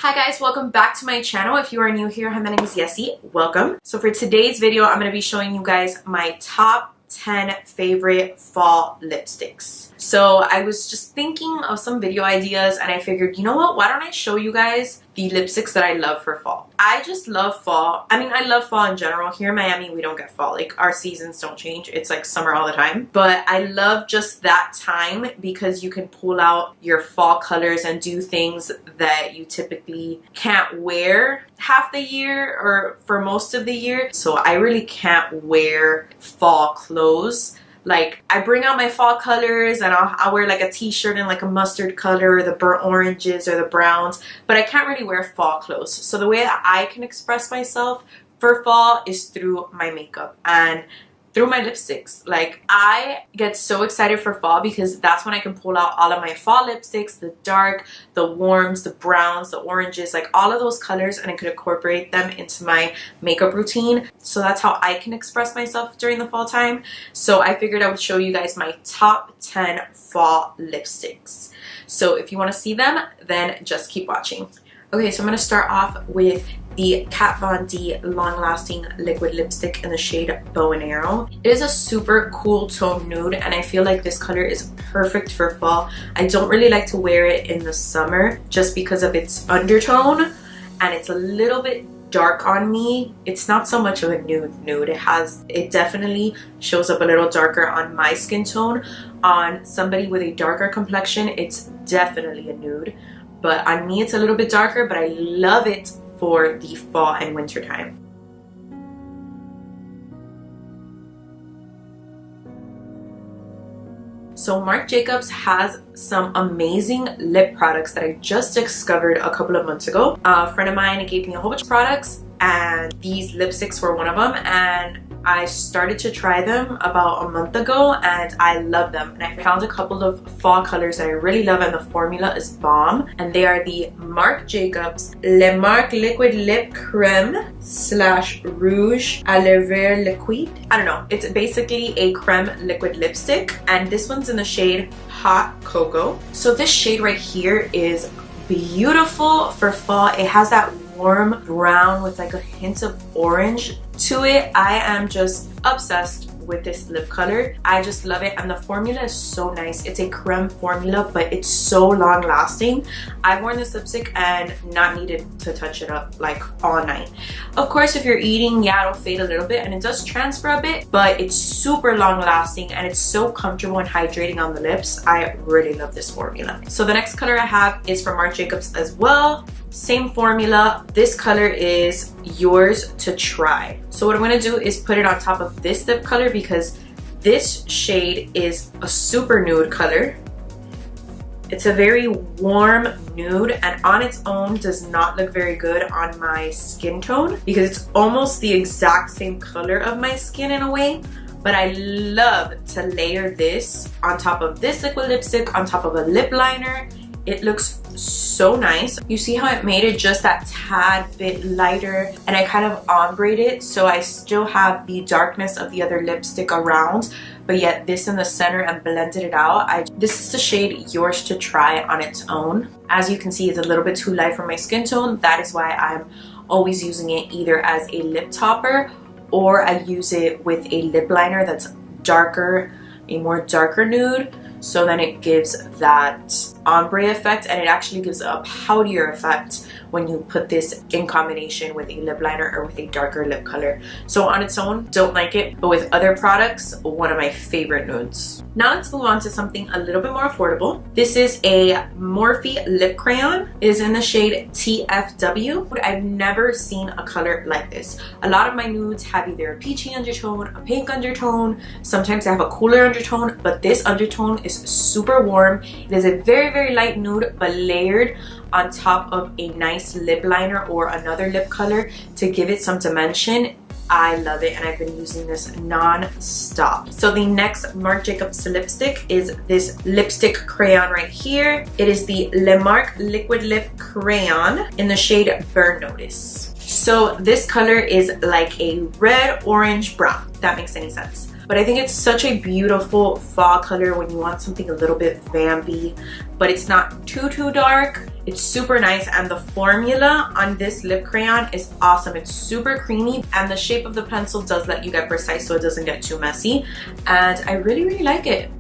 Hi guys, welcome back to my channel. If you are new here, hi, my name is Yesy. Welcome. So for today's video, I'm going to be showing you guys my top 10 favorite fall lipsticks. So I was just thinking of some video ideas and I figured, you know what, why don't I show you guys the lipsticks that I love for fall. I just love fall. I mean, I love fall in general. Here in Miami, we don't get fall. Like, our seasons don't change. It's like summer all the time. But I love just that time because you can pull out your fall colors and do things that you typically can't wear half the year or for most of the year. So I really can't wear fall clothes. Like, I bring out my fall colors and I'll wear like a t-shirt in like a mustard color or the burnt oranges or the browns, but I can't really wear fall clothes. So the way that I can express myself for fall is through my makeup and through my lipsticks. Like, I get so excited for fall because that's when I can pull out all of my fall lipsticks, the dark, the warms, the browns, the oranges, like all of those colors, and I could incorporate them into my makeup routine. So that's how I can express myself during the fall time. So I figured I would show you guys my top 10 fall lipsticks. So if you want to see them, then just keep watching. Okay, so I'm going to start off with the Kat Von D Long Lasting Liquid Lipstick in the shade Bow and Arrow. It is a super cool tone nude and I feel like this color is perfect for fall. I don't really like to wear it in the summer just because of its undertone and it's a little bit dark on me. It's not so much of a nude. It definitely shows up a little darker on my skin tone. On somebody with a darker complexion, it's definitely a nude. But on me, it's a little bit darker, but I love it for the fall and winter time. So Marc Jacobs has some amazing lip products that I just discovered a couple of months ago. A friend of mine gave me a whole bunch of products and these lipsticks were one of them, and I started to try them about a month ago and I love them. And I found a couple of fall colors that I really love and the formula is bomb. And they are the Marc Jacobs Le Marc Liquid Lip Creme / Rouge à Lèvres Liquide. I don't know. It's basically a creme liquid lipstick and this one's in the shade Hot Cocoa. So this shade right here is beautiful for fall. It has that warm brown with like a hint of orange to it. I am just obsessed with this lip color. I just love it and the formula is so nice. It's a creme formula but it's so long lasting. I've worn this lipstick and not needed to touch it up like all night. Of course, if you're eating, yeah, it'll fade a little bit and it does transfer a bit, but it's super long lasting and it's so comfortable and hydrating on the lips. I really love this formula. So the next color I have is from Marc Jacobs as well. Same formula. This color is yours to try. So what I'm going to do is put it on top of this lip color because this shade is a super nude color. It's a very warm nude and on its own does not look very good on my skin tone because it's almost the exact same color of my skin in a way. But I love to layer this on top of this liquid lipstick, on top of a lip liner. It looks so nice. You see how it made it just that tad bit lighter and I kind of ombre-ed it so I still have the darkness of the other lipstick around, but yet this in the center and blended it out. This is the shade Yours to Try on its own. As you can see, it's a little bit too light for my skin tone. That is why I'm always using it either as a lip topper or I use it with a lip liner that's darker, a more darker nude. So then it gives that ombre effect and it actually gives a poutier effect when you put this in combination with a lip liner or with a darker lip color. So on its own, don't like it, but with other products, one of my favorite nudes. Now let's move on to something a little bit more affordable. This is a Morphe lip crayon. It is in the shade TFW. I've never seen a color like this. A lot of my nudes have either a peachy undertone, a pink undertone, sometimes they have a cooler undertone, but this undertone is super warm. It is a very, very light nude, but layered on top of a nice lip liner or another lip color to give it some dimension. I love it and I've been using this non-stop. So the next Marc Jacobs lipstick is this lipstick crayon right here. It is the Le Marc Liquid Lip Crayon in the shade Burn Notice. So this color is like a red, orange, brown, if that makes any sense. But I think it's such a beautiful fall color when you want something a little bit vampy, but it's not too dark. It's super nice, and the formula on this lip crayon is awesome. It's super creamy, and the shape of the pencil does let you get precise so it doesn't get too messy, and I really like it.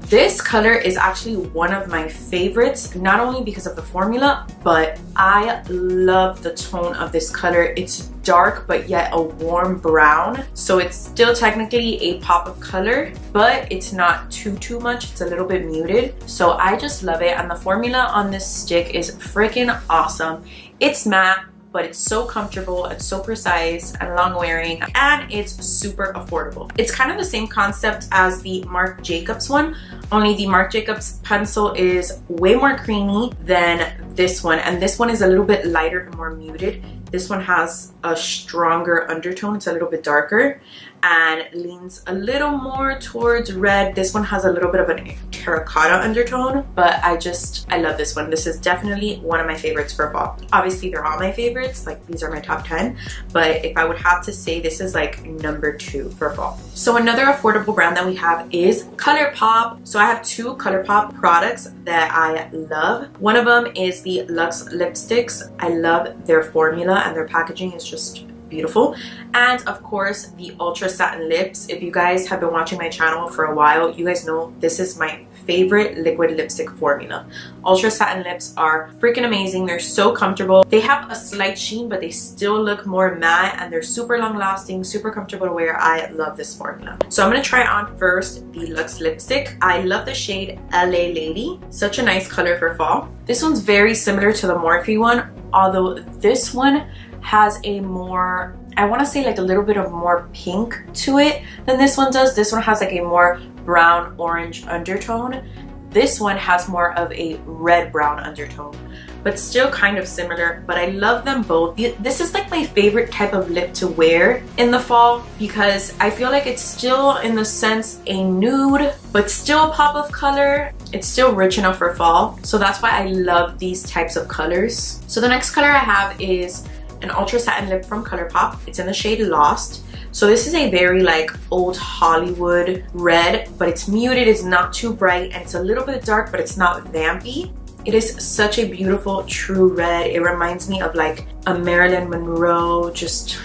This color is actually one of my favorites, not only because of the formula, but I love the tone of this color. It's dark, but yet a warm brown. So it's still technically a pop of color, but it's not too much. It's a little bit muted. So I just love it. And the formula on this stick is freaking awesome. It's matte, but it's so comfortable, it's so precise and long wearing, and it's super affordable. It's kind of the same concept as the Marc Jacobs one, only the Marc Jacobs pencil is way more creamy than this one, and this one is a little bit lighter and more muted. This one has a stronger undertone, it's a little bit darker and leans a little more towards red. This one has a little bit of a terracotta undertone, but I love this one. This is definitely one of my favorites for fall. Obviously they're all my favorites, like these are my top 10, but if I would have to say, this is like number 2 for fall. So another affordable brand that we have is Colourpop. So I have 2 Colourpop products that I love. One of them is the Luxe lipsticks. I love their formula and their packaging is just beautiful. And of course the Ultra Satin Lips. If you guys have been watching my channel for a while, you guys know this is my favorite liquid lipstick formula. Ultra Satin Lips are freaking amazing. They're so comfortable. They have a slight sheen, but they still look more matte, and they're super long lasting, super comfortable to wear. I love this formula. So I'm going to try on first the Luxe lipstick. I love the shade LA Lady. Such a nice color for fall. This one's very similar to the Morphe one, although this one has a more, I want to say like a little bit of more pink to it than this one does. This one has like a more brown orange undertone. This one has more of a red brown undertone, but still kind of similar. But I love them both. This is like my favorite type of lip to wear in the fall because I feel like it's still in the sense a nude, but still a pop of color. It's still rich enough for fall. So that's why I love these types of colors. So the next color I have is an Ultra Satin Lip from Colourpop. It's in the shade Lost. So this is a very like old Hollywood red, but it's muted, it's not too bright, and it's a little bit dark, but it's not vampy. It is such a beautiful true red. It reminds me of like a Marilyn Monroe, just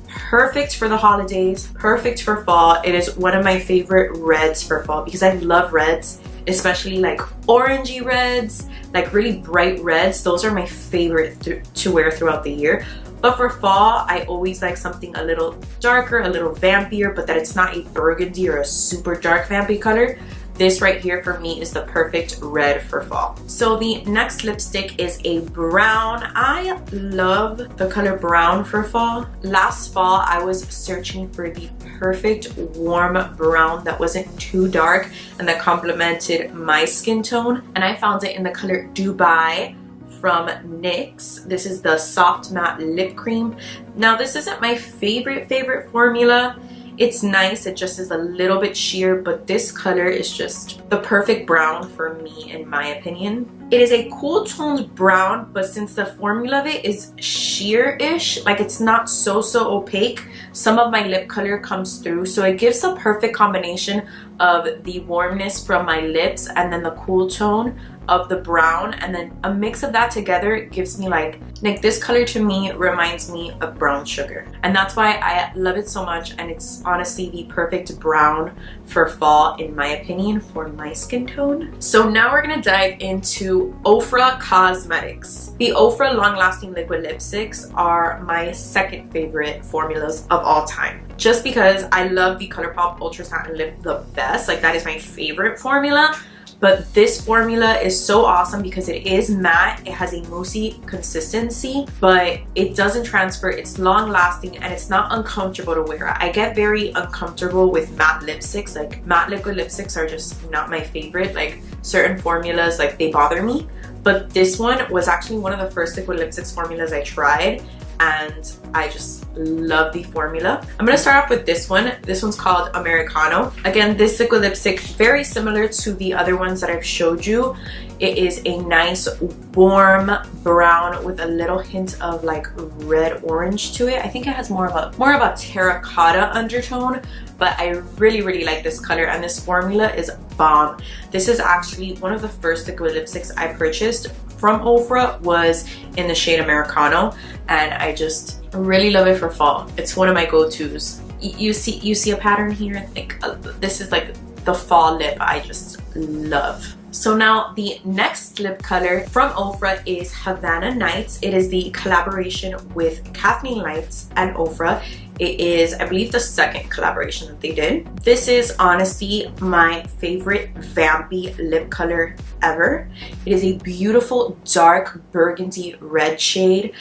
perfect for the holidays, perfect for fall. It is one of my favorite reds for fall because I love reds, especially like orangey reds, like really bright reds. Those are my favorite to wear throughout the year. But for fall, I always like something a little darker, a little vampier, but that it's not a burgundy or a super dark vampy color. This right here for me is the perfect red for fall. So the next lipstick is a brown. I love the color brown for fall. Last fall, I was searching for the perfect warm brown that wasn't too dark and that complemented my skin tone. And I found it in the color Dubai from NYX. This is the Soft Matte Lip Cream. Now this isn't my favorite formula. It's nice, it just is a little bit sheer, but this color is just the perfect brown for me in my opinion. It is a cool toned brown, but since the formula of it is sheer-ish, like it's not so opaque, some of my lip color comes through, so it gives the perfect combination of the warmness from my lips and then the cool tone of the brown, and then a mix of that together gives me like this color to me reminds me of brown sugar, and that's why I love it so much. And it's honestly the perfect brown for fall in my opinion for my skin tone. So now we're gonna dive into Ofra Cosmetics. The Ofra long lasting liquid lipsticks are my second favorite formulas of all time, just because I love the Colourpop Ultra Satin Lip the best. Like that is my favorite formula. But this formula is so awesome because it is matte, it has a moussey consistency, but it doesn't transfer, it's long lasting, and it's not uncomfortable to wear. I get very uncomfortable with matte lipsticks. Like matte liquid lipsticks are just not my favorite. Like certain formulas, like they bother me. But this one was actually one of the first liquid lipsticks formulas I tried, and I just love the formula. I'm gonna start off with this one. This one's called Americano. Again, this liquid lipstick, very similar to the other ones that I've showed you. It is a nice warm brown with a little hint of like red orange to it. I think it has more of a terracotta undertone but I really like this color, and this formula is bomb. This is actually one of the first liquid lipsticks I purchased from Ofra, was in the shade Americano, and I just really love it for fall. It's one of my go-tos. You see a pattern here? Like this is like the fall lip I just love. So now the next lip color from Ofra is Havana Nights. It is the collaboration with Kathleen Lights and Ofra. It is, I believe, the second collaboration that they did. This is honestly my favorite vampy lip color ever. It is a beautiful dark burgundy red shade.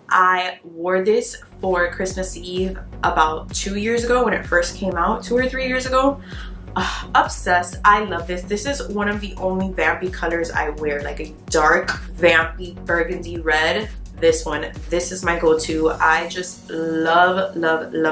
I wore this for Christmas Eve about 2 years ago when it first came out, 2 or 3 years ago. Obsessed. I love this. This is one of the only vampy colors I wear, like a dark vampy burgundy red. This one, this is my go-to. I just love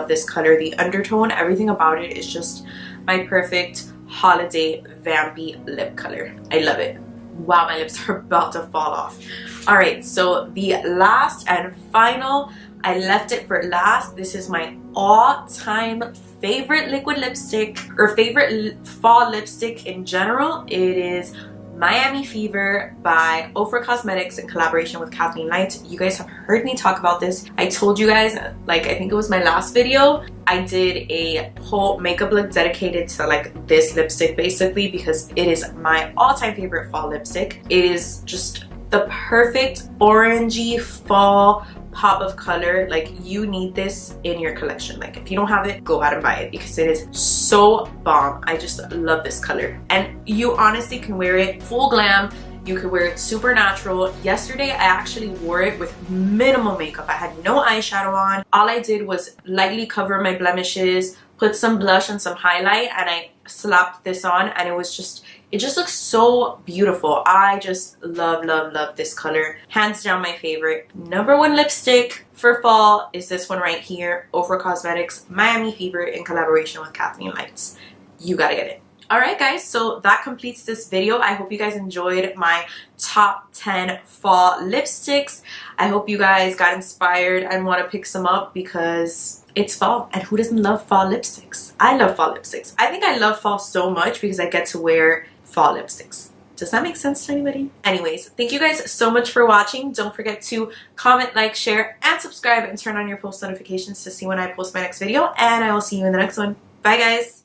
this color. The undertone, everything about it is just my perfect holiday vampy lip color. I love it. Wow, my lips are about to fall off. All right, so the last and final, I left it for last. This is my all-time favorite liquid lipstick, or favorite fall lipstick in general. It is Miami Fever by Ofra Cosmetics in collaboration with Kathleen Lights. You guys have heard me talk about this. I told you guys, like, I think it was my last video, I did a whole makeup look dedicated to like this lipstick basically, because it is my all-time favorite fall lipstick. It is just the perfect orangey fall pop of color. Like, you need this in your collection. Like, if you don't have it, go out and buy it because it is so bomb. I just love this color, and you honestly can wear it full glam. You could wear it super natural. Yesterday I actually wore it with minimal makeup. I had no eyeshadow on. All I did was lightly cover my blemishes, put some blush and some highlight, and I slapped this on, and it just looks so beautiful. I just love this color. Hands down my favorite. #1 lipstick for fall is this one right here, Ofra Cosmetics Miami Fever in collaboration with Kathleen Lights. You gotta get it. Alright guys, so that completes this video. I hope you guys enjoyed my top 10 fall lipsticks. I hope you guys got inspired and want to pick some up because it's fall, and who doesn't love fall lipsticks? I love fall lipsticks. I think I love fall so much because I get to wear fall lipsticks. Does that make sense to anybody? Anyways, thank you guys so much for watching. Don't forget to comment, like, share, and subscribe, and turn on your post notifications to see when I post my next video, and I will see you in the next one. Bye guys!